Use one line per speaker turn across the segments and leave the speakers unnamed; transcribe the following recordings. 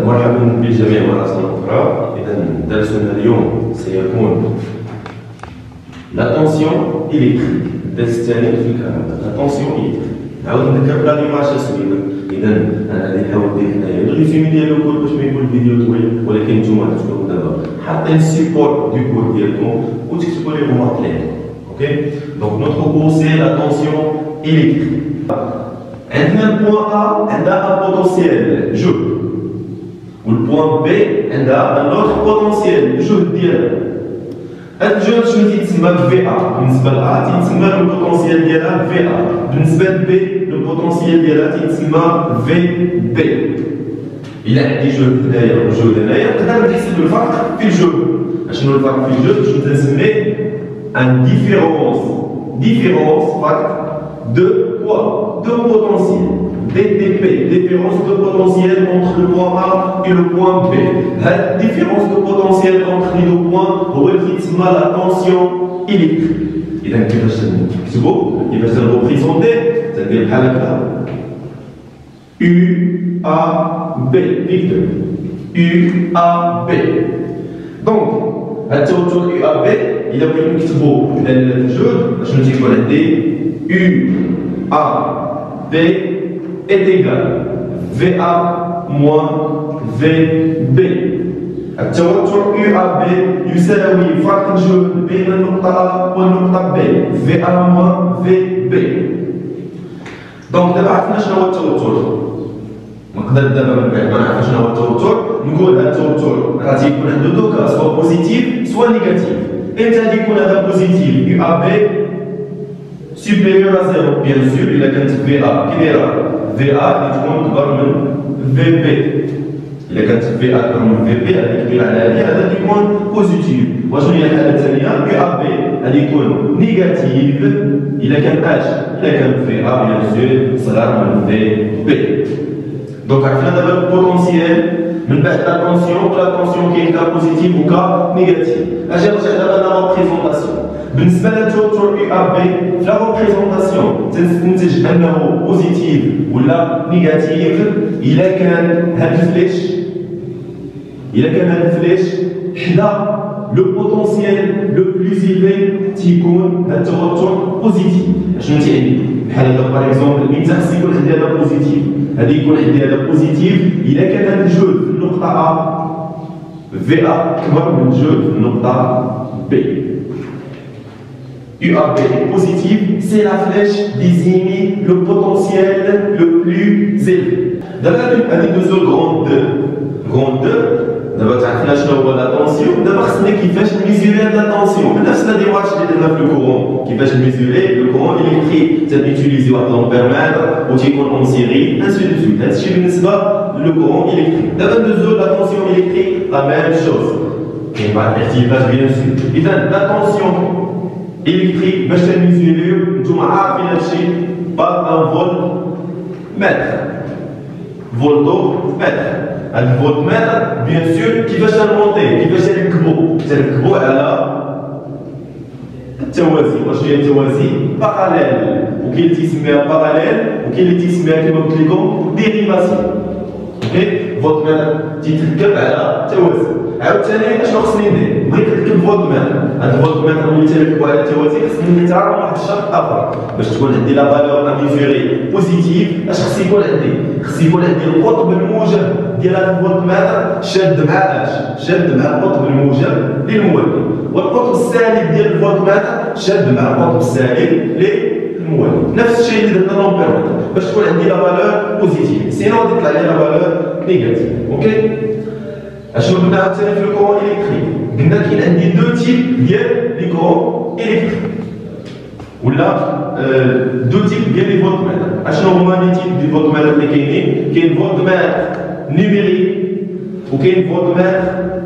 مرحبا بالجميع مرة أخرى. إذا درسنا اليوم سيكون لا تونسيون إلكتريك. الدرس الثاني في الكهرباء لا تونسيون إلكتريك. نعاود نذكر بلا ليماج تصوير. إذا أنا غادي نحاول ندير هنايا الريزومي ديال الكور باش ما يكون الفيديو طويل، ولكن نتوما تكونوا دابا حاطين السيبور دو كور ديالكم وتكتبوا لي رومارك ليهم. اوكي دونك نوتر كور سي لا تونسيون إلكتريك. عندنا البوان A عندها ان بوتونسيال جهد، والبوان B عندها ان اوتر بوتونسيال الجهد ديالها. هاد الجهد شنو تيتسمى في A؟ بالنسبه ل A تيتسمى البوتونسيال ديالها في A، بالنسبه ل B البوتونسيال ديالها تيتسمى في B. إلا عندي جهد هنايا وجهد هنايا نقدر نحسب الفرق في الجهد. شنو الفرق في الجهد؟ شنو تنسميه ان ديفيرونس فرق de quoi? De potentiel. DTP, différence de potentiel entre le point A et le point B. La différence de potentiel entre les deux points représente la tension électrique. Et donc, c'est beau, il va se représenter, c'est-à-dire UAB, Victor. UAB. Donc, التوتر UAB إذا بغيت نكتبو الجهد شنو تيكون عندي؟ UAB est égal VA moins VB. التوتر UAB يساوي فرق الجهد بين النقطة A والنقطة B VA moins VB. دونك دابا عرفنا شنو هو التوتر. نقدر دابا من بعد ما نعرف شنو هو التوتر نقول هذا التوتر راه تيكون عنده دو كا سوا بوزيتيف سوا نيجاتيف. امتى غادي يكون هذا بوزيتيف؟ UAB supérieur à 0 bien sûr. إلا كانت VA كبيرة VA غادي تكون كبر من VB. إلا كانت VA كبر من VB هذه كبيرة على هذه هذا يكون بوزيتيف. وشنو هي الحالة الثانية؟ UAB غادي يكون نيجاتيف إلا كان إلا كان VA bien sûr صغار من VB. دونك عرفنا دابا البوتونسيال من بعد لا تونسيون ولا تونسيون كاين كا بوزيتيف وكا نيجاتيف. اجي نرجع دابا لا ريبريزونطاسيون. بالنسبه للتوتر UAB في لا ريبريزونطاسيون تنتج انه بوزيتيف ولا نيجاتيف الا كان هاد الفليش حدا لو بوتونسيال لو بلوس إيليفي تيكون هاد التوتر بوزيتيف. شنو تيعني؟ بحال هذا باغ اكزومبل مين خص يكون عندي هذا بوزيتيف؟ هذا يكون عندي هذا بوزيتيف إذا كان هذا الجهد في النقطة A VA كبر من الجهد في النقطة B. UAB positif, c'est la flèche désigne le potentiel le plus élevé. D'abord, on a deux grandes 2. Grande 2, d'abord, tu as شنو هو la tension. D'abord, خصنا كيفاش mesurer la tension. من نفس la démarche اللي درنا في le courant. كيفاش mesurer le courant électrique. تنutiliser واحد l'ampèremètre وتيكون en série, ainsi de suite. هذا الشيء بالنسبة le courant électrique. D'abord, la tension électrique, la même chose. كاين بعض الاختلافات bien sûr. إذا la tension électrique باش تنميزيريو نتوما عارفين هادشي بار ان فولت متر. فولتومتر. هاد الفولتمتر بيان سور كيفاش تنمونطيه؟ كيفاش تنركبو على التوازي. واش هي التوازي؟ باراليل. وكاين اللي تيسميها باراليل وكاين اللي تيسميها كيما قلت لكم ديريفاسيون. اوكي فولتمتر تيتركب على التوازي. عاوتاني اشنو خصني ندير؟ بغيت نركب فولتمتر. هاد الفولتمتر ملي تنركبو على التوازي خصني نتعرف واحد الشرط اخر باش تكون عندي لا فالور ا ميزوري بوزيتيف. اش خص يكون عندي؟ خص يكون عندي القطب الموجب ديال هاد الفولتمتر شاد مع القطب الموجب للمولد، والقطب السالب ديال الفولتمتر شاد مع القطب السالب للمولد. نفس الشيء اللي درنا لومبيرمتر باش تكون عندي لا فالور بوزيتيف، سينو غادي يطلع لي لا فالور نيجاتيف. اوكي اشنو قلنا عاوتاني في الكورون الكتريك؟ قلنا كاين عندي دو تيب ديال لي كورون الكتريك ولا دو تيب ديال لي فولتمتر. اشنو هما لي تيب ديال الفولتمتر اللي كاينين؟ كاين فولتمتر نيميريك وكاين فولتمتر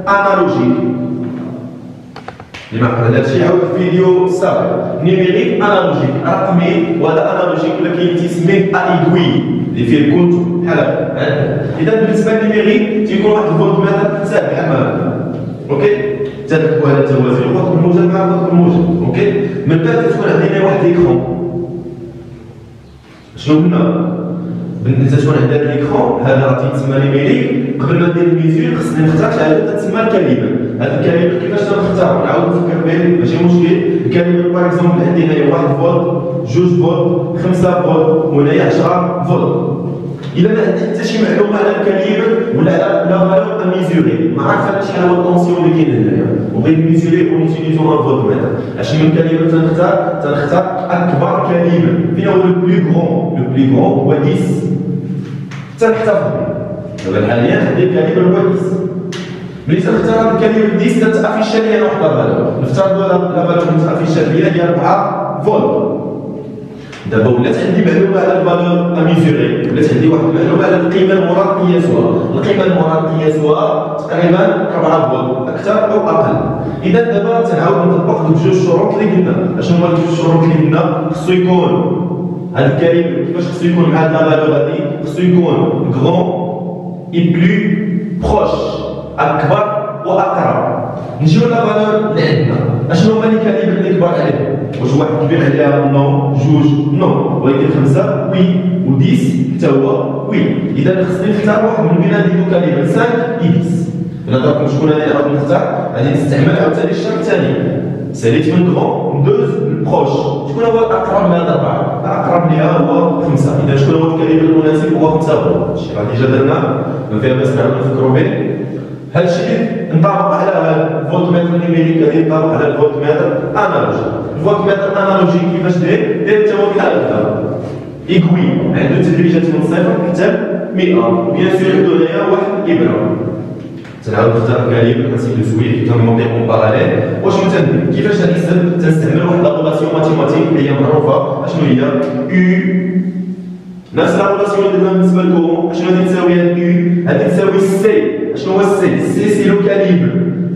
انالوجيك. اللي ما عقل هادشي عاود في فيديو سابق. نيميريك انالوجيك رقمي، وهذا انالوجيك ولا كاين تيسميه ايدوي اللي فيه الكونتور بحال هكا. اذا بالنسبه للنيميريك تيكون واحد الفولتمتر ساهل بحال هكا. اوكي تنركبوا هذا التوازي القطب الموجب مع القطب الموجب. اوكي من بعد تكون عندنا واحد ليكرون. شنو قلنا؟ بالنسبه تكون عندنا ليكرون هذا راه تيتسمى نيميريك. قبل ما ندير الميزور خصني نختار شحال تتسمى الكاليبر. هذا الكاليبر كيفاش تنختار نعاود نفكر به ماشي مشكل. الكاليبر باغ اكزومبل عندي هنايا 1 فولت 2 فولت 5 فولت وهنايا 10 فولت. الا ما عندي حتى شي معلومه على الكاليبر ولا على لا فالور ميزوري ما عرفت انا شحال هو الطونسيون اللي كاين هنايا وبغيت ميزوري ونيتيليزو ان فولت متر. اش من كاليبر تنختار اكبر كاليبر. فين هو لو بلو غرون؟ لو بلو غرون هو 10 تنحتفظ به. دابا حاليا عندي الكاليبر هو 10. ملي تنختار الكاليبر 10 تتافيشا لي واحد لا فالور. نفترضوا لا فالور تتافيشا لي هي 4 فولت. دابا ولات عندي معلومه على الفالور اميزوري، ولات عندي واحد المعلومه على القيمه المراد قياسها. القيمه المراد قياسها تقريبا 4 فولت اكثر او اقل. اذا دابا تنعاود نطبق دوك جوج شروط اللي قلنا. اشنو هما جوج شروط اللي قلنا؟ خصو يكون هذا الكاليبر كيفاش خصو يكون مع هاد لا فالور هادي؟ خصو يكون غرون اي بلو بروش اكبر واقرب. نجيو لا فالور اللي عندنا. اشنو هما الكاليبر اللي كبار عليه؟ واش واحد كبير عليها؟ نو. جوج؟ نو. ولكن 5 وي و 10 حتى هو وي. اذا خصني نختار واحد من بين هذه الكاليبر 5 اي 10. الا ضربت شكون انا غادي نختار؟ غادي نستعمل عاوتاني الشرط الثاني. ساليت من غون ندوز للبروش. شكون هو الاقرب لهاد 4؟ الاقرب ليها هو 5. اذا شكون هو الكاليبر المناسب؟ هو 5 فولت. هادشي راه ديجا درناه ما فيها باس نعاودو نفكروا به. هادشي ينطبق على الفولت متر نيميريك، غادي ينطبق على الفولت متر انالوجي. الفولت متر انالوجي كيفاش داير؟ داير حتى هو بحال هكا ايكوي، عنده تدريجات من 0 حتى 100. بيان سور عنده هنايا واحد الابره. تنعاود نختار الكاليبر كنسيلو سويت كنمونطي اون باراليل. واش تندير؟ كيفاش غنحسب؟ تنستعمل واحد لا ريلاسيون ماتيماتيك اللي هي معروفه. اشنو هي؟ يو نفس لا ريلاسيون اللي درنا بالنسبه للكورون. اشنو غادي تساوي هاد يو؟ غادي تساوي سي. اشنو هو السي؟ سي سي لو كاليبر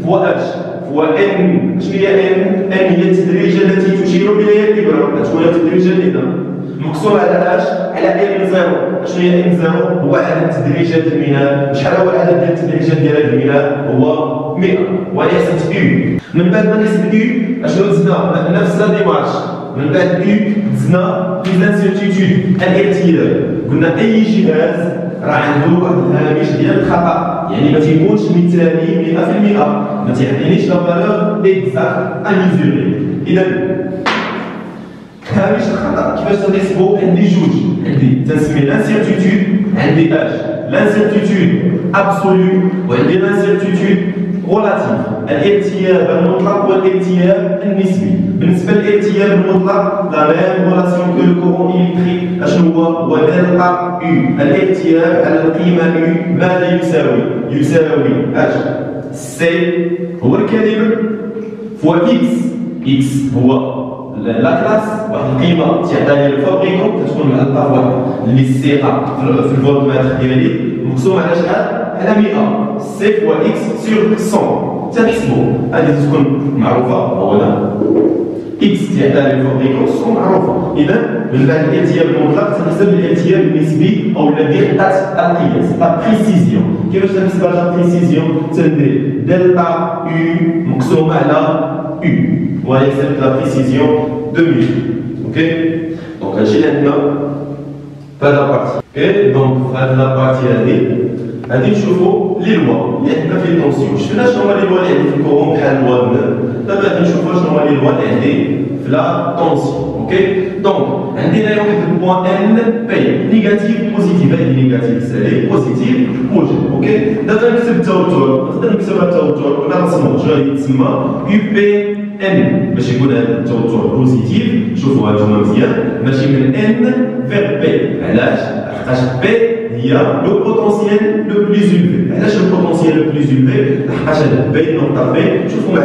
فوا اش فوا ان. اشنو هي ان؟ ان هي التدريجه التي تشير اليها الابره. غتكون التدريجه هنا مقسومه على اش؟ على ان زيرو. اشنو هي ان زيرو؟ هو عدد تدريجات الميلاد. شحال هو العدد ديال التدريجات ديال هذا الميلاد؟ هو 100. وانا حسبت يو. من بعد ما نحسب يو اشنو دزنا؟ نفس لا ديمارش. من بعد يو دزنا في لانسيرتيتود الارتيال. قلنا اي جهاز راه عنده واحد الهامش ديال الخطا، يعني ما تيكونش مثالي 100%، ما تيعطينيش لا فالور اكزاكت اميزوري. اذا هامش الخطا كيفاش تنحسبو؟ عندي جوج. عندي تنسمي لانسيرتيتود، عندي اش لانسيرتيتود ابسولو وعندي لانسيرتيتود رولاتيف. الارتياب المطلق والارتياب النسبي. بالنسبه للارتياب المطلق لا ميم رولاسيون كو لو كورون الكتريك. اشنو هو دلتا يو. الارتياب على القيمه يو ماذا يساوي؟ يساوي اش سي هو الكاليبر فوا اكس. اكس هو لا كلاس واحد القيمه تيعطيها لي الفابريكون كتكون مع الطرف واحد اللي سي ا في الفولت متر ديالي مقسوم على شحال؟ على 100. سي فوا اكس سور 100 تنحسبو. هذه تكون معروفه اولا. اكس تيعطيها لي الفابريكون تكون معروفه. اذا من بعد الارتياب المطلق تنحسب الارتياب النسبي او دقه القياس لا بريسيزيون. كيفاش تنحسب لا بريسيزيون؟ تندير دلتا يو مقسومه على يو وهي حسبت لا بريسيزيون 2000. اوكي دونك هادشي اللي عندنا في هاد لابارتي. اوكي دونك في هاد لابارتي هادي نشوفو لي لوا اللي عندنا في الطونسيون. شفنا شنو هما لي لوا اللي عندي في الكورون بحال اللوا بنان. دابا غادي نشوفو شنو هما لي لوا اللي عندي في لا طونسيون. اوكي دونك عندي هنايا واحد البوان ان بي نيجاتيف بوزيتيف. هادي نيجاتيف سالب بوزيتيف موجب. اوكي دابا نكتب التوتر. نقدر نكتبها التوتر ولا نرسمو شنو غادي يتسمى يو بي ان باش يكون هذا التوتر بوزيتيف. شوفوا هانتوما مزيان ماشي من ان فيغ بي. علاش؟ لحقاش بي هي لو بوتونسييل لو بليز إلفي. علاش لو بوتونسييل لو بليز إلفي؟ لحقاش هذا بي نقطة بي شوفوا مع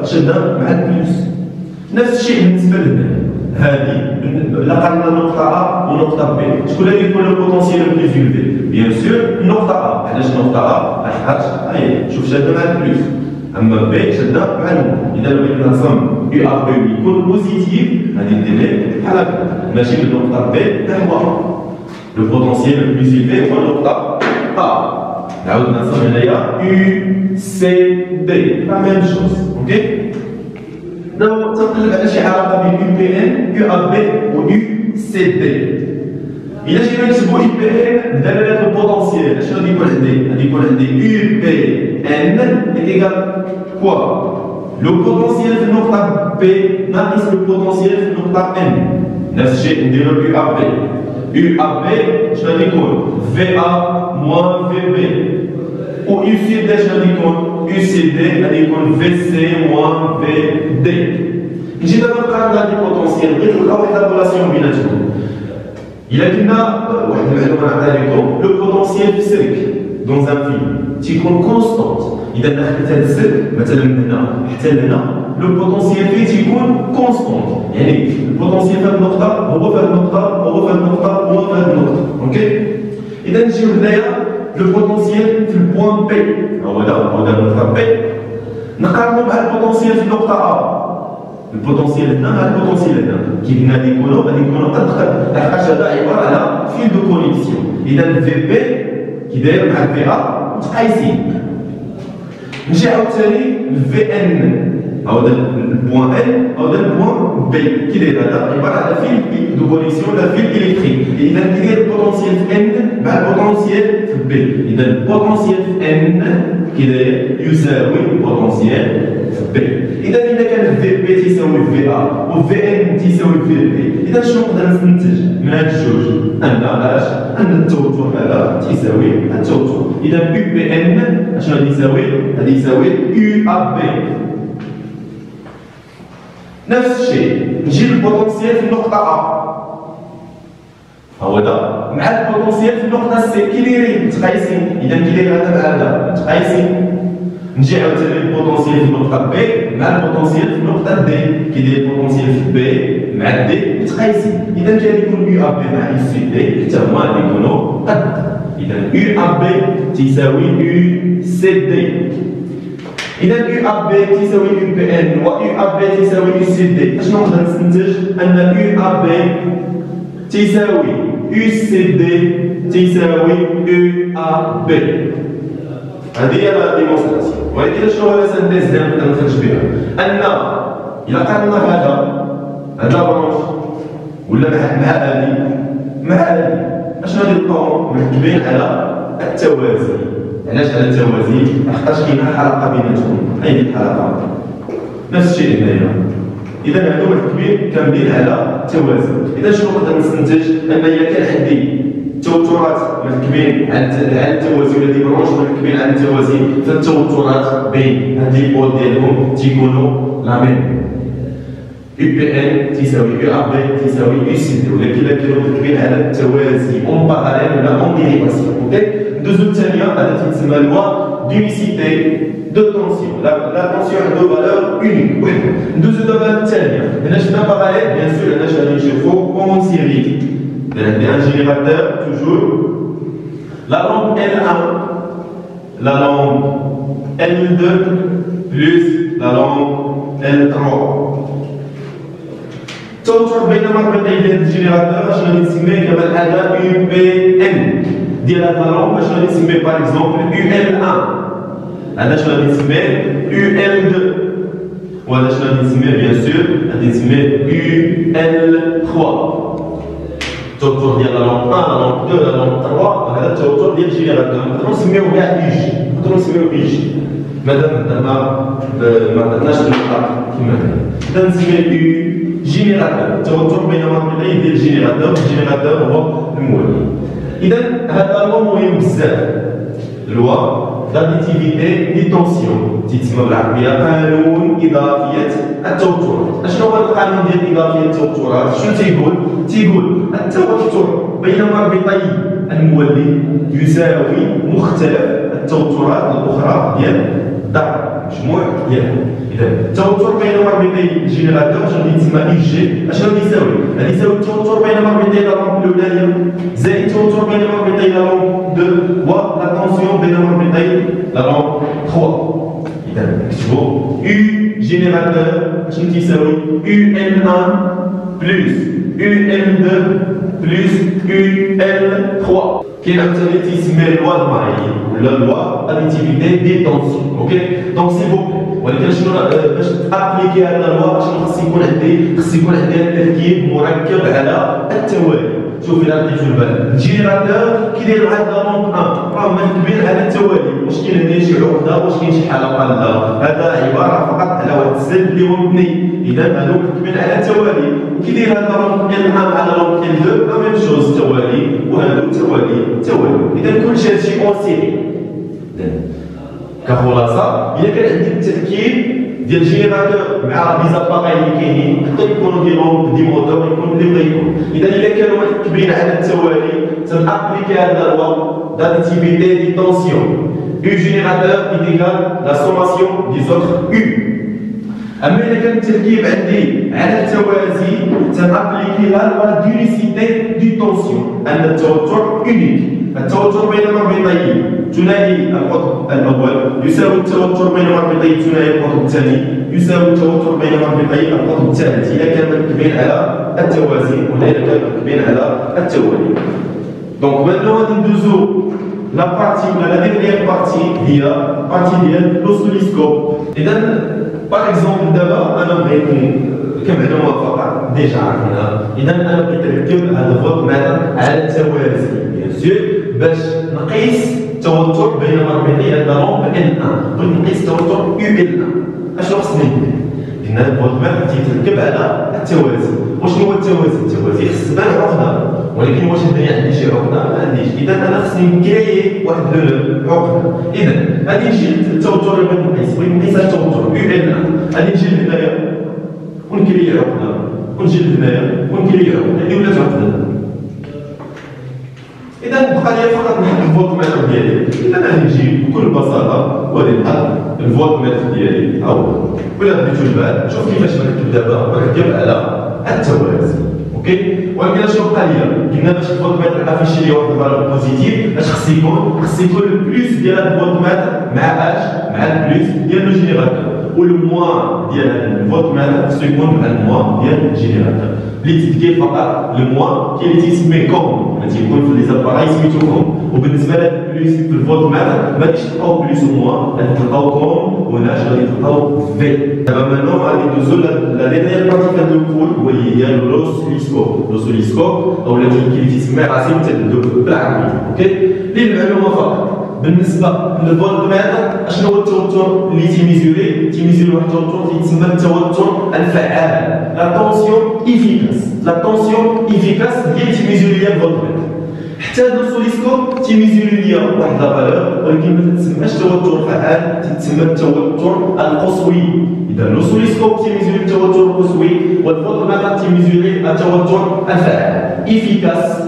الشدة مع البلوس. نفس الشيء بالنسبة لهنا هذه لقينا نقطة أ ونقطة بي. شكون اللي يكون لو بوتونسييل لو بليز إلفي؟ بيان سور نقطة أ. علاش نقطة أ؟ لحقاش هاي شوف شدة مع البلوس. اما بي شدة مع المو. اذا بغيت نرسم يو ا بي يكون بوزيتيف غادي ندير ليه بحال هكا ماشي من نقطة بي نحو لو بوتونسييل لو بلوس إلفي هو نقطة ا. نعاود نرسم هنايا يو سي دي لا ميم شوز. اوكي دابا تنقلب على شي علاقة بين يو بي ان يو ا بي و يو سي دي. إلا جينا نكتبو يو بي ان دلالة البوتنسيال شنو غادي يكون عندي؟ غادي يكون عندي يو بي ان إيكال كوا؟ لو بوتنسيال في النقطة بي ناقص لو بوتنسيال في النقطة ان. نفس الشيء نديرو يو ا بي. يو ا بي شنو غادي يكون؟ في ا موان في بي. و يو سي دي شنو غادي يكون؟ يو سي دي غادي يكون في سي موان في دي. نجي دابا نقارن هاد البوتنسيال بغيت نلقى واحد لا ريلاسيون بيناتهم. إلا كنا واحد المعلومة نعطيها لكم لو بوتنسيال في سيرك دون ان فيل تيكون كونستونت. إذا دخلت هاد السيرك مثلا من هنا حتى لهنا لو بوتنسيال فيه تيكون كونستونت، يعني البوتنسيال في هاد النقطة هو في هاد النقطة هو في هاد النقطة هو في هاد النقطة، أوكي؟ إذا نجيو هنايا لو بوتنسيال في البوان بي هو دا النقطة بي نقارنو مع البوتنسيال في النقطة أ. البوتنسيال هنا مع البوتنسيال هنا كي قلنا غادي يكونوا قد لحقاش هذا عباره على فيل دو كونيكسيون. اذا في بي كي داير مع في ا متقايسين. نجي عاوتاني في ان هذا البوان ان هذا البوان بي كي داير هذا عباره على فيل دو كونيكسيون ولا فيل الكتريك. اذا كي داير البوتنسيال في ان مع البوتنسيال في بي. اذا البوتنسيال في ان كي داير يساوي البوتنسيال في بي. إذا كان في بي تساوي في ا و في ان تساوي في بي، إذا شنو نقدر نستنتج من هاد الجوج؟ أن التوتر هذا تساوي التوتر. إذا يو بي ان اشنو غادي يساوي؟ غادي يساوي يو ا بي. نفس الشيء نجي للبوتنسيال في النقطة ا هو هذا مع البوتنسيال في النقطة سي كي دايرين متقايسين. إذا كي داير هذا مع هذا متقايسين. نجي عاوتاني البوتنسيال في النقطة بي مع البوتنسيال في النقطة دي كي داير البوتنسيال في بي مع دي متقايسين. إذا كان يكون يو ا بي مع يو سي دي حتى هما غادي يكونوا قد. إذا يو ا بي تساوي يو سي دي. إذا يو ا بي تساوي يو بي ان و يو ا بي تساوي يو سي دي. أشنو نقدر نستنتج؟ أن يو ا بي تساوي يو سي دي تساوي يو ا بي. هذه هي لا ديمونستراسيون. ولكن شنو هو السنتيز اللي نقدر نخرج بها؟ أن إلا قارنا هاد لابرونش ولا مع هادي اشنو غادي نلقاو مركبين على التوازي. علاش على التوازي؟ لحقاش كاينه حلقة بيناتهم، هذه الحلقة نفس الشيء هنايا. إذا هادو مركبين كاملين على التوازي. إذا شنو نقدر نستنتج؟ أن إلا كان عندي توترات مركبين على التوازي ولا دي برونش مركبين على التوازي، فالتوترات بين هاد لي بول ديالهم تيكونوا لا ميم. يو بي ان تساوي يو ا بي تساوي يو سي دي، ولكن الا كانوا مركبين على التوازي اون باراليل ولا اون ديريفاسيون. اوكي. الدوزو الثانية هذا تسمى لوا دونيسيتي دو طونسيون. لا طونسيون عنده فالور اونيك وحده. ندوزو دابا الثانية. هنا شفنا باراليل بيان سور، هنا غادي نشوفو اون سيري. عندي ان جينيراتور توجور لا لامب L1 لا لامب L2 بلس لا لامب L3. التوتر بين مربطي ديال الجينيراتور اش غادي نسميه كما العاده يو بي ان ديال هاد لا لامب. اش غادي نسميه باغ اكزومبل يو ال 1. هذا اش غادي نسميه يو ال 2. وهذا اش غادي نسميه بيان سور غادي نسميه يو ال 3. التوتر ديال لا لامب 1 لا لامب 2 لا لامب 3 هذا التوتر ديال الجينيراتور. نقدروا نسميوه كاع ايج، نقدروا نسميوه ايج مادام ما درناش النقاط كيما هكا. اذا نسميه يو جينيراتور. التوتر بين مربطي ديال الجينيراتور. الجينيراتور هو المولد. اذا هذا لوا مهم بزاف. لوا داديتيفيتي دي طونسيون تيتسمى بالعربيه قانون اضافيه التوترات. اشنو هو القانون ديال اضافيه التوترات؟ شنو تيقول التوتر بين مربطي المولد يساوي مختلف التوترات الاخرى ديال الضرب مجموع ديالهم. إذا التوتر بين مربطي الجينيراتور اش غادي يتسمى اي جي. اش غادي يساوي؟ غادي يساوي التوتر بين مربطي لا لامب الاولانيه زائد التوتر بين مربطي لا لامب 2 و لا طونسيون بين مربطي لا لامب 3. إذا نكتبوا يو جينيراتور اش تيساوي يو ال 1 بلس يو ال 2 بلس يو ال 3. كاين عاوتاني تيسمى لوا د ماري ولا لوا اديتيفيتي دي طونسيون. اوكي. دونك سي بوك. ولكن شنو باش تابليكي هذا الوا شنو خص يكون عندي؟ خص يكون عندي التركيب مركب على التوالي. شوف إلا لقيتو البال الجينيراتور كيداير واحد لا لومب 1 راه مكتوبين على التوالي واش كاين هنا شي عقده واش كاين شي حلقه لا هذا عباره فقط على واحد السلك اللي هو مبني اذا هادو مكتوبين على التوالي وكيداير هذا لومب ديال 1 مع لومب ديال 2 لا ميم شوز توالي وهادو توالي اذا كلشي هادشي اون سيري كخلاصه الا كان عندي التركيب ديال الجينيراتور مع لي زاباغاي اللي كاينين يقدر يكونوا دي لومب دي موتور يكونوا اللي بغا يكون اذا الا كانوا مكتوبين على التوالي تنابليكي هذا الوا d'additivité des tensions. U générateur est égal à la sommation des autres U. أما إذا كان التركيب عندي على التوازي تنابليكي لا لوا d'unicité du tension أن التوتر يونيك. التوتر بين مربطي ثنائي القطب الأول يساوي التوتر بين مربطي ثنائي القطب الثاني يساوي التوتر بين مربطي القطب الثالث إذا كانوا مركبين على التوازي ولا إذا كانوا مركبين على التوالي. Donc maintenant غادي ندوزو لا بارتي ولا لا ديرنيير بارتي هي بارتي ديال لوسوليسكوب. إذا باغ اكزومبل دابا أنا بغيت كمعلومة فقط ديجا عرفنا إذا أنا بغيت نركب هذا الفولت ميتر على التوازي بيان سور باش نقيس التوتر بين مربطي هاد لومب L1 بغيت نقيس التوتر UL1 اشنو خصني ندير؟ قلنا الفولت ميتر تيتركب على التوازي. وشنو هو التوازي؟ التوازي خص تبان عقدة ولكن واش الدنيا عندي شي عقده؟ ما عنديش. اذا انا خصني نكريي واحد عقده. اذا غادي نجي للتوتر اللي بغيت نقيس نقيس التوتر UL1 غادي نجي لهنايا ونكريي عقده ونجي لهنايا ونكريي عقده اللي ولات عقده. اذا بقى لي فقط نحط الفولت ميتر ديالي. اذا غادي نجي بكل بساطه وغادي نحط الفولت ميتر ديالي ها هو ولا بديتو البال شوف كيفاش نركب دابا نركب على التوازي. اوكي ولكن اشنو بقى ليا؟ قلنا باش الفولت ميتر افيشي لي واحد الفالور بوزيتيف اش خص يكون؟ خص يكون البلوس ديال الفولت ميتر مع اش؟ مع البلوس ديال لو جينيراتور والموان ديال الفولت ميتر خصو يكون مع الموان ديال الجينيراتور اللي تتكيف فقط الموان كاين اللي تيسميه كوم اللي تيكون في لي زاباراي سميتو كوم وبالنسبه لهاد البلوس في الفولت ميتر ما غاديش تلقاو بلوس وموان غادي تلقاو كوم وناش غادي تلقاو في. دابا مانو غادي ندوزو لا ديرنيير بارتي في هاد الكول وهي لوسوليسكوب. لوسوليسكوب او اللي تيسمى راسي تدوب بالعربي. اوكي للمعلومه فقط بالنسبه للفولت ميتر اشنو هو التوتر اللي تيميزوري واحد التوتر تيتسمى التوتر الفعال لا طونسيون ايفيكاس. لا طونسيون ايفيكاس هي اللي تيميزوري ليا الفولت ميتر. حتى اللوسوليسكوب تيميزوري ليا واحد لا فالور ولكن ما تتسماش توتر فعال تتسمى التوتر القصوي. إذا اللوسوليسكوب تيميزوري التوتر القصوي والفولت ميتر تيميزوري التوتر الفعال ايفيكاس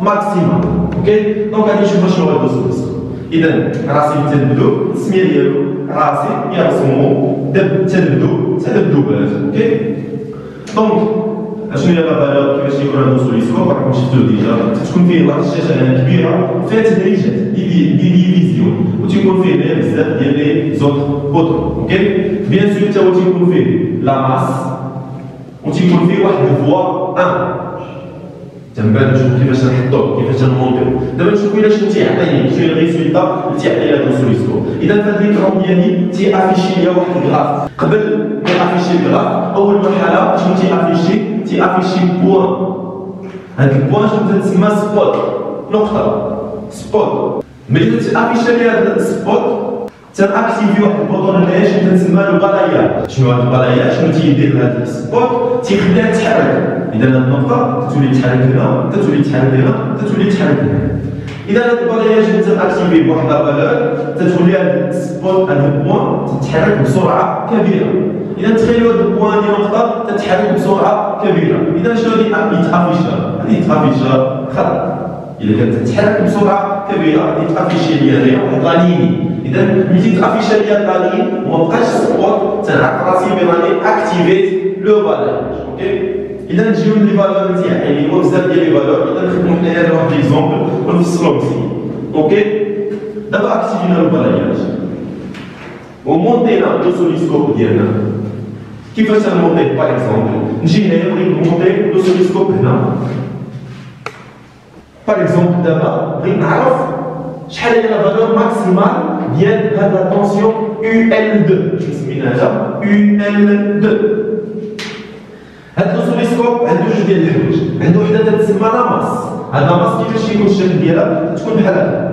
ماكسيموم. اوكي دونك غادي نشوفو شنو هو اللوسوليسكوب. إذا راسي تنبدو التسمية ديالو راسي يرسمو تنبدوبات. اوكي دونك اشنو هي لا فالور كيفاش يكون هذا اللوسوليسكوب راكم شفتوه ديجا تكون فيه واحد الشاشه هنا كبيره فيها تدريجات دي ديفيزيون وتيكون فيه هنايا بزاف ديال لي زوت بوتون. اوكي بيان سور تا هو تيكون فيه لا ماس وتيكون فيه واحد الفوا 1 تنبان نشوف كيفاش نحطوه كيفاش نمونطيو. دابا نشوفو الا شنو تيعطيني شنو الريزولتا اللي تيعطي هذا اللوسوليسكوب. اذا في هذا ليكرون ديالي تيافيشي ليا واحد الغراف. قبل ما يافيشي الغراف اول مرحله شنو تيافيشي بوان. هاد البوان شنو تسمى سبوت نقطه سبوت. ملي تافيشي ليا هاد السبوت تنأكتيفي واحد البوطون هنايا شنو تسمى لو بالاياج. شنو هاد البالاياج؟ شنو تيدير لهاد السبوت؟ تيخليها تحرك. إذا هاد النقطة تولي تحرك هنا تولي تحرك هنا تولي تحرك هنا. إذا هاد البالاياج تنأكتيفي بواحد لا فالور تولي هاد السبوت هاد البوان تتحرك بسرعة كبيرة. إذا تخيلوا هاد البوان ديال النقطة تتحرك بسرعة كبيرة. إذا شنو غادي يتافيشا؟ غادي يتافيشا خط. إذا كانت تتحرك بسرعة كبيرة غادي تافيشي ليا هنايا واحد لانيني. إذا ملي تافيشا ليا لانين ومبقاش سبوت تنعرف راسي براني أكتيفيت لو بالاياج. أوكي إذا نجيو لي فالور تاعي هو بزاف ديال لي فالور. إذا نخدمو حنايا واحد ليكزومبل ونفصلو مزيان. أوكي دابا أكتيفينا لو بالاياج ومونطينا لوسوليسكوب ديالنا. كيفاش نمونطيه؟ باغ اكزومبل نجي هنايا بغيت نمونطي لوسوليسكوب هنا. باغ اكزومبل دابا بغيت نعرف شحال هي لا فالور ماكسيمال ديال هاد لا طونسيون UL2 سميناها UL2. هاد اللوسوليسكوب عنده جوج ديال الحوايج. عنده وحده تتسمى لا ماس. ديالها تكون بحال هكا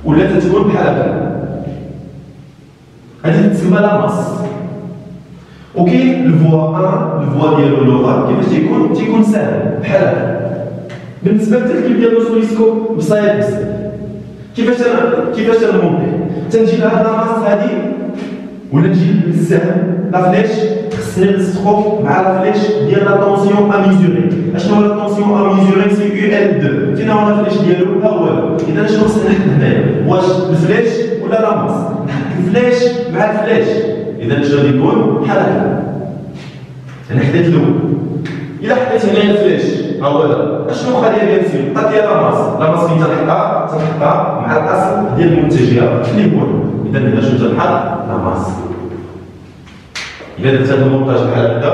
ولا تكون بحال هكا. هذه تسمى لا ماس. وكاين الفوا 1 الفوا ديالو لوغال كيفاش تيكون ساهل بحال هكا. بالنسبه للتركيب ديال لوسوليسكوب بسيط بزاف. كيفاش نمونطي؟ تنجي لهاد لا ماس هادي ولا نجي للسهم لا فليش، خصني نلصقو مع لا فليش ديال لا طونسيون ا ميزوري. اشنو هو لا طونسيون ا ميزوري؟ سي يو ال 2. فين هو لا فليش ديالو؟ ها هو. اذا شنو خصني نحط هنايا؟ واش الفليش ولا لا ماس؟ نحط الفليش مع الفليش. اذا شنو غادي يكون؟ بحال هكا. انا حطيت الاول. الا حطيت هنايا الفليش ها هو هذا، اشنو خليها بيان سير؟ بقات لي لا ماس. لا ماس فين تنحطها مع الاصل ديال المتجهه اللي هو. اذا هنا شنو تنحط؟ لا ماس. إذا درت هذا المونتاج بحال هكذا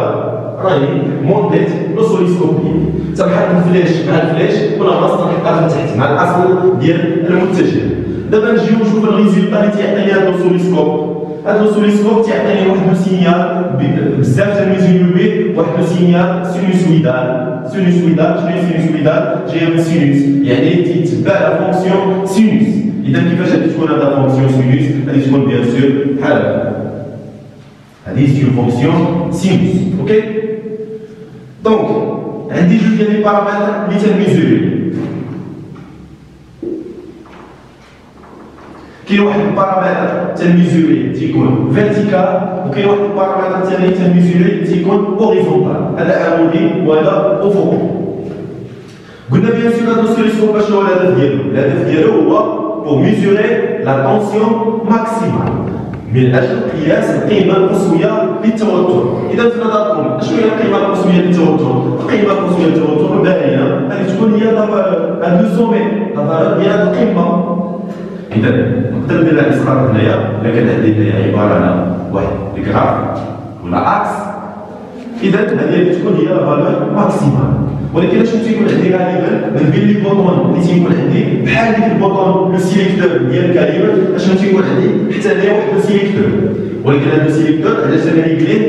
راني مونطيت لوسوليسكوب ديالي. تنحط الفليش مع الفليش ولا ماس تنحطها تحت مع الاصل ديال المتجه. دابا نجيو نشوف الريزلتا اللي تيعطيني هذا اللوسوليسكوب. هذا اللوسوليسكوب تيعطيني واحد لو سينيال بزاف تنميزيو به، واحد لو سينيال سينوسويدال. سينوسويدال شنو هي سينوسويدال؟ جايه من سينوس، يعني تيتبع لا فونكسيون سينوس. إذا كيفاش غادي تكون هذا فونكسيون سينوس؟ غادي تكون بيان سور بحال هكا. هذه سي اون فونكسيون سينوس. اوكي دونك عندي جوج ديال لي بارامتر اللي تنميزوري. كاين واحد البارامتر تنميزوري تيكون فيرتيكال، وكاين واحد البارامتر ثاني تنميزوري تيكون اوريزونتال. هذا عمودي وهذا افقي. قلنا بيان سور هذا اللوسوليسكوب شنو هو الهدف ديالو؟ الهدف ديالو هو pour mesurer la tension maximale من اجل قياس القيمه القصويه للتوتر. اذا في نظركم شنو هي القيمه القصويه للتوتر؟ القيمه القصويه للتوتر باينه، غادي تكون هي هاد لو سومي لا ديال القمه. اذا نقدر ندير لها اسقاط هنايا. الا كان عندي هنايا عباره على واحد الجراف ولا اكس، اذا هذه تكون هي لا فالور ماكسيمال. ولكن شنو تيكون عندي غالبا من بين لي بوطون اللي تيكون عندي بحال ديك البوطون لو سيليكتور ديال الكاليبر، شنو تيكون عندي حتى هنايا واحد لو سيليكتور. ولكن هذا السيليكتور علاش انا ريغليه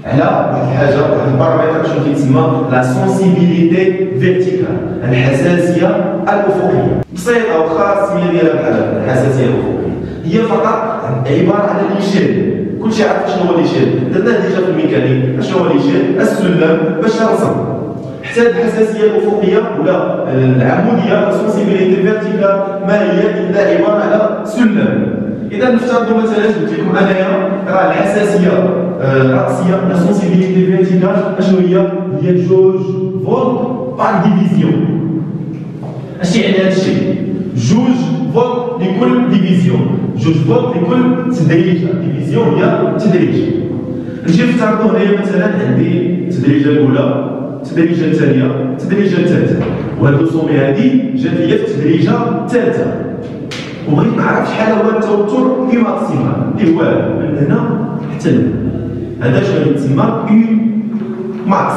على واحد الحاجه، واحد البارامتر شنو كيتسمى لا سونسيبيليتي فيرتيكال، الحساسيه الافقيه. بسيطه واخا السميه ديالها بحال هكا الحساسيه الافقيه، هي فقط عباره على ليشيل. كلشي عارف شنو هو ليشيل، درناه ديجا في الميكانيك. شنو هو ليشيل؟ السلم باش نرسم. حتى الحساسيه الافقيه ولا العموديه لا سونسيبيليتي فيرتيكال ما هي الا عباره على سلم. اذا نفترضوا مثلا قلت لكم انايا راه الحساسيه الراسيه لا سونسيبيليتي فيرتيكال اشنو هي؟ هي جوج فولت بار ديفيزيون. اش يعني هذا الشيء؟ جوج فولت لكل ديفيزيون، جوج فولت لكل تدريجه. ديفيزيون هي تدريج. نجي نفترضوا هنايا مثلا عندي التدريجه الاولى، التدريجه الثانيه، التدريجه الثالثه، وهاد الرسومي هادي جات لي في التدريجه الثالثه. وبغيت نعرف شحال هو التوتر في ماكسيمال اللي هو من هنا حتى لهنا. هذا شنو يتسمى يو ماكس،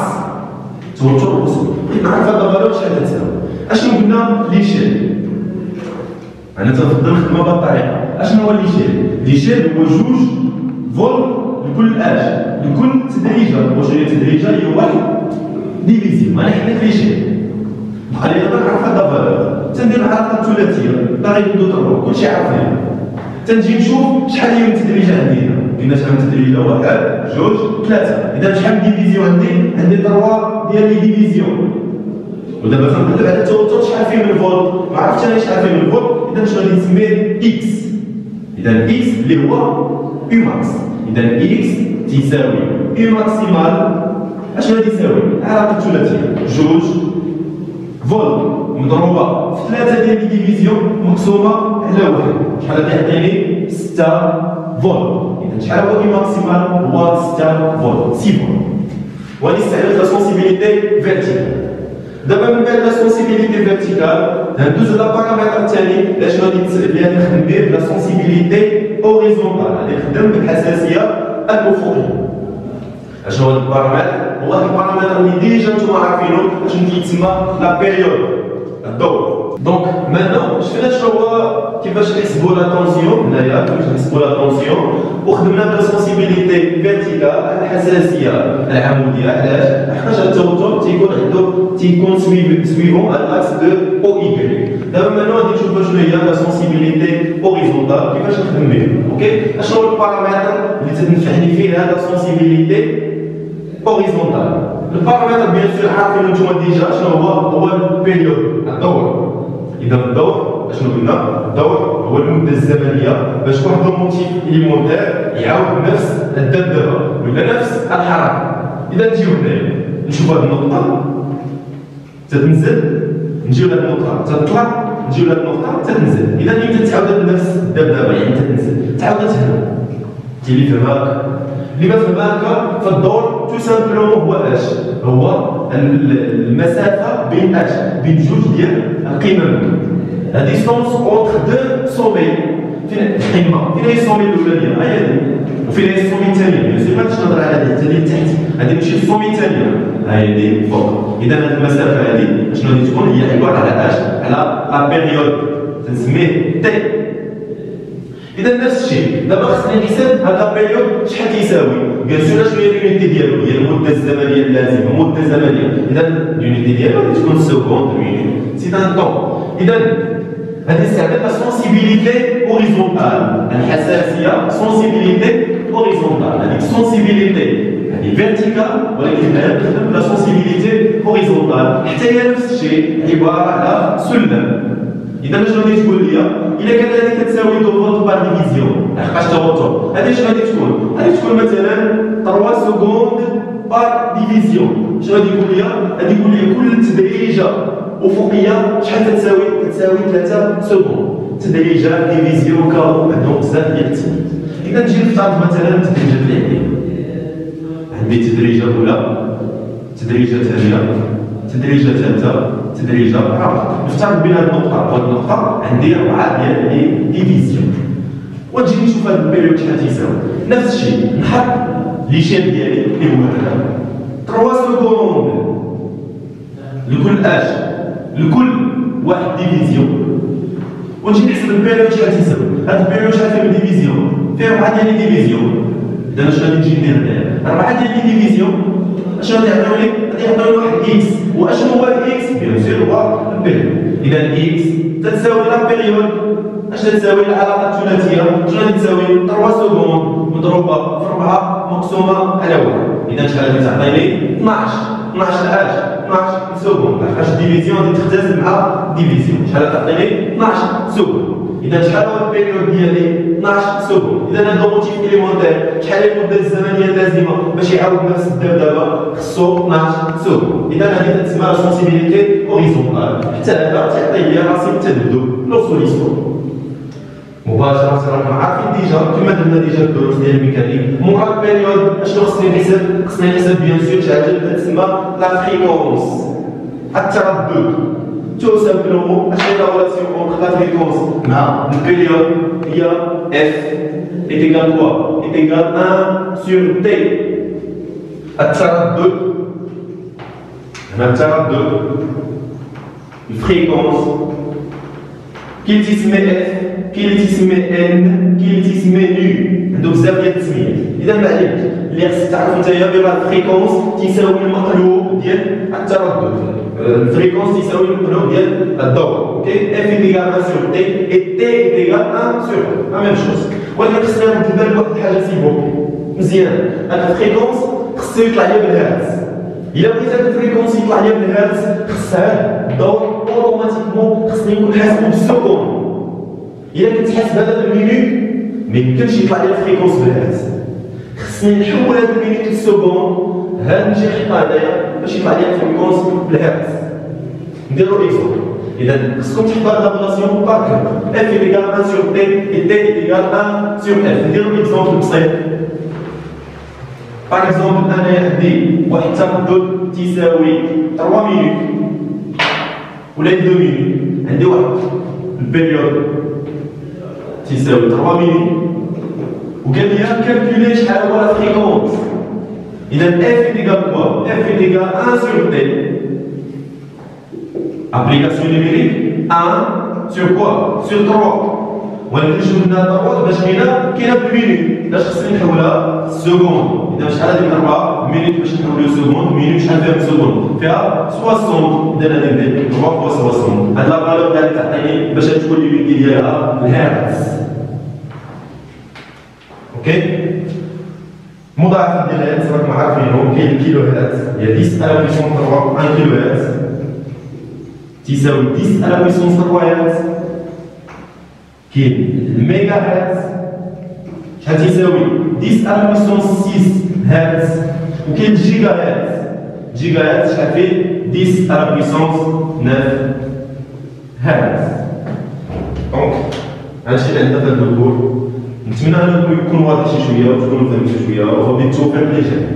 توتر الرسوم. بغيت نعرف هاد الفالور شحال تساوي. اشنو قلنا؟ ليشيل. انا تنفضل نخدمها بهاد الطريقه. اشنو هو ليشيل؟ ليشيل هو جوج فولت لكل اج لكل تدريجه. واش هي تدريجه؟ هي واحد ديفيزيون. انا حطيت ليشيل بقى لي دابا نعرف هاد الفالور. تندير العلاقه الثلاثيه باغي نبدو ضربو كلشي عارفين. تنجي نشوف شحال هي التدريجه عندي هنا. قلنا شحال من تدريجه؟ واحد جوج ثلاثه. اذا شحال من ديفيزيون عندي؟ عندي 3 ديال لي ديفيزيون. ودابا تنقلب على التوتر شحال فيه من الفولت. ما عرفتش انا شحال فيه من الفولت. اذا شنو غادي نسميه؟ اكس. اذا اكس اللي هو يو ماكس. اذا اكس تيساوي يو ماكسيمال. اشنو غادي يساوي؟ العلاقه الثلاثيه جوج فولت مضروبه في 3 ديال لي ديفيزيون مقسومه على واحد. شحال غادي يعطيني؟ 6 فولت. اذا شحال هو يو ماكسيمال؟ هو 6 فولت، 6 فولت. وغادي نستعمل لا سونسيبيليتي فيرتيكال. دابا من بعد لا سونسيبيليتي فيرتيكال ندوز على البارامتر الثاني اللي غادي نخدم به لا سونسيبيليتي اوريزونتال. غادي نخدم بالحساسيه الافقيه. اشنو هو البارامتر؟ هو هذا البارامتر اللي ديجا نتوما عارفينو اشنو كيتسمى لا بيريود، الدور. دونك مانو شفنا شنو هو كيفاش نحسبوا لا طونسيون هنايا، كيفاش نحسبوا لا طونسيون، وخدمنا بلا سونسيبيليتي فيرتيكال الحساسيه العموديه. علاش؟ حيت التوتر تيكون عنده تيكون suivant à l'axe de OY. دابا maintenant غادي نشوفوا شنو هي لا سونسيبيليتي هوريزونتال كيفاش نخدم بها. اوكي اشنو هو البارامتر اللي تنفعني فيه هذا سونسيبيليتي هوريزونتال؟ البارامتر بيان سور عارفين نتوما ديجا شنو هو البيريود الدور. اذا الدور اشنو قلنا؟ الدور هو المده الزمنيه باش واحد الموتيف اليمونتير يعاود نفس الدبدبه ولا نفس الحركه. اذا نجيو هنايا نشوفوا هذه النقطه تتنزل، نجيو لهاد النقطه تطلع، نجيو لهاد النقطه تتنزل. اذا امتى تعاود نفس الدبدبه يعني تتنزل؟ تعاودت هنا. اللي فهمك اللي ما فهمك فالدور تو سامبلومون هو اش؟ هو المسافه بين اش؟ بين جوج ديال القمم. لا ديستونس اونتر دو سومي. فين القمه؟ فين هي السومي الاولانيه؟ ها هي هذه. وفين هي السومي الثانيه؟ بيان سور ما غاديش نهضر على هذه الثانيه تحت، غادي نمشي للسومي الثانيه. ها هي هذه فوق. اذا هذه المسافه هذه شنو غادي تكون؟ هي عباره على اش؟ على لا بيريود تنسميه تي. اذا نفس الشيء دابا خصني نحسب هذا بيريود شحال تيساوي. بيان سور شنو هي اليونيتي ديالو؟ هي المده الزمنيه اللازمه، المده الزمنيه. اذا اليونيتي ديالو غادي تكون سكوند مينوت سي ان طون. اذا هذه استعمال لا سونسيبيليتي هوريزونتال، الحساسيه سونسيبيليتي هوريزونتال. هذيك سونسيبيليتي هذه فيرتيكال ولكن هنا تخدم لا سونسيبيليتي هوريزونتال حتى هي نفس الشيء عباره على سلم. اذا شنو غادي تقول لي؟ الا كانت هذه كتساوي دو فولت بار ديفيزيون لحقاش توتر، هذه شنو غادي تكون؟ غادي تكون مثلا 3 سكوند بار ديفيزيون. شنو غادي يقول لي؟ غادي يقول لي كل تدريجه افقيه شحال تساوي؟ تساوي 3 سكوند. تدريجه ديفيزيون كاو عندهم بزاف ديال التسميات. اذا نجي نفترض مثلا التدريجات اللي عندي تدريجه اولى، تدريجه ثانيه، تدريجه ثالثه، تدريجه رابعه. نفترض بين هذه النقطه وهذه النقطه عندي 4 ديال لي ديفيزيون. ونجي نشوف هذا البيريود شحال تيساوي. نفس الشيء نحط لي شيب ديالي اللي هو هذا 3 سكوند لكل اش، لكل واحد ديفيزيون. ونجي نحسب البيريود شحال تيساوي. هذا البيريود شحال فيه ديفيزيون؟ فيه 4 ديال لي ديفيزيون. اذا اش غادي نجي ندير هنايا؟ 4 ديال لي ديفيزيون اش غادي يعطيوني؟ غادي يعطيوني واحد اكس. واشنو هو الاكس؟ بيان سور هو البيريود. اذا اكس تتساوي لا بيريود اش تساوي؟ العلاقه الثلاثيه شنو غادي تساوي؟ 3 سكوند مضروبه في 4 مقسومه على 1. اذا شحال غادي تعطيني؟ 12. 12 اش؟ 12 سكوند لحقاش ديفيزيون غادي تختزل مع ديفيزيون. شحال غتعطيني؟ 12 سكوند. اذا شحال هو البيريود ديالي؟ 12 سكوند. اذا هذا موتيف اليمونتير شحال هي المده الزمنيه اللازمه باش يعاود نفس الدبدبه؟ خصو 12 سكوند. اذا هذه تسمى لا سونسيبيليتي هوريزونتال. حتى هذا تعطي لي راسي التذبذب لو سوليسيون مباشره. رانا عارفين ديجا كما درنا ديجا في الدروس ديال الميكانيك مورا البيريود اشنو خصني نحسب؟ خصني نحسب بيان سور شحال تسمى لا فريكونس، التردد. تو سامبلومون اشنو هي لا ريلاسيون اونتر لا فريكونس مع البيريود؟ هي اف est égal quoi? est égal 1 sur t. التردد هنا التردد الفريكونس كي تسمى اف كي تسمى ان كي تسمى نو. عندو بزاف ديال التسميات. اذا ما عليكش اللي خصك تعرف نتايا بان الفريكونس تساوي المقلوب ديال التردد. الفريكونس تساوي المقلوب ديال الضوء. اوكي اف ايكال 1 سور تي اي تي ايكال 1 سور لا ميم شوز. ولكن خصنا نرد البال لواحد الحاجه سيبوكي مزيان. هاد الفريكونس خصو يطلع ليا بالهرتز. الا بغيت هاد الفريكونس يطلع ليا بالهرتز خص هاد الضوء اوتوماتيكمون خصني نكون حاسبو بالسكون. الا كنت حاسب هذا بالمينوت ما يمكنش يطلع لي الفريكونس بالهرتز. خصني نحول هذا المينوت للسكون. هاد نجي نحطها هنايا باش يطلع لي الفريكونس بالهرتز. نديرو اكزومبل. اذا خصكم تحطوا هاد لابلاسيون بارك اف ايكال 1 سور تي اي تي ايكال 1 سور اف. نديرو اكزومبل بسيط. باغ اكزومبل انايا عندي واحد التردد تيساوي 3 مينوت ولا 2 مينوت. عندي واحد البيريود تيساوي 3 مينوت وقال لي كالكولي شحال هو لا فريكونس. اذا اف ايكال كوا؟ اف ايكال 1 سور تي. application numérique 1 sur quoi? sur 3. ولكن شفنا 3 باش كاينه بالمينوت. علاش خصني نحولها سكوند؟ اذا شحال هذيك 4 مينوت باش نحولو سكوند، مينوت شحال فيها سكوند؟ فيها 60. إذا غادي ندير 3 فوا 60. هاد لا فالور غادي تعطيني باش تكون ليميت ديالها الهرتز. اوكي؟ مضاعفات ديال الهرتز راكم عارفينهم، كاين الكيلو هرتز هي 10 على بويسون 3 1 كيلو هرتز تساوي 10 على بويسون 3 هرتز. كاين الميجا هرتز شحال تساوي 10 على بويسون 6 هرتز، وكاين الجيجا هرتز. جيجا هرتز شحال فيه 10 على بويسون 9 هرتز. دونك هادشي اللي عندنا في هاد الكور. نتمنى انكم يكون واضح شي شويه وتكونوا فهمتوا شويه، وبالتوفيق للجميع.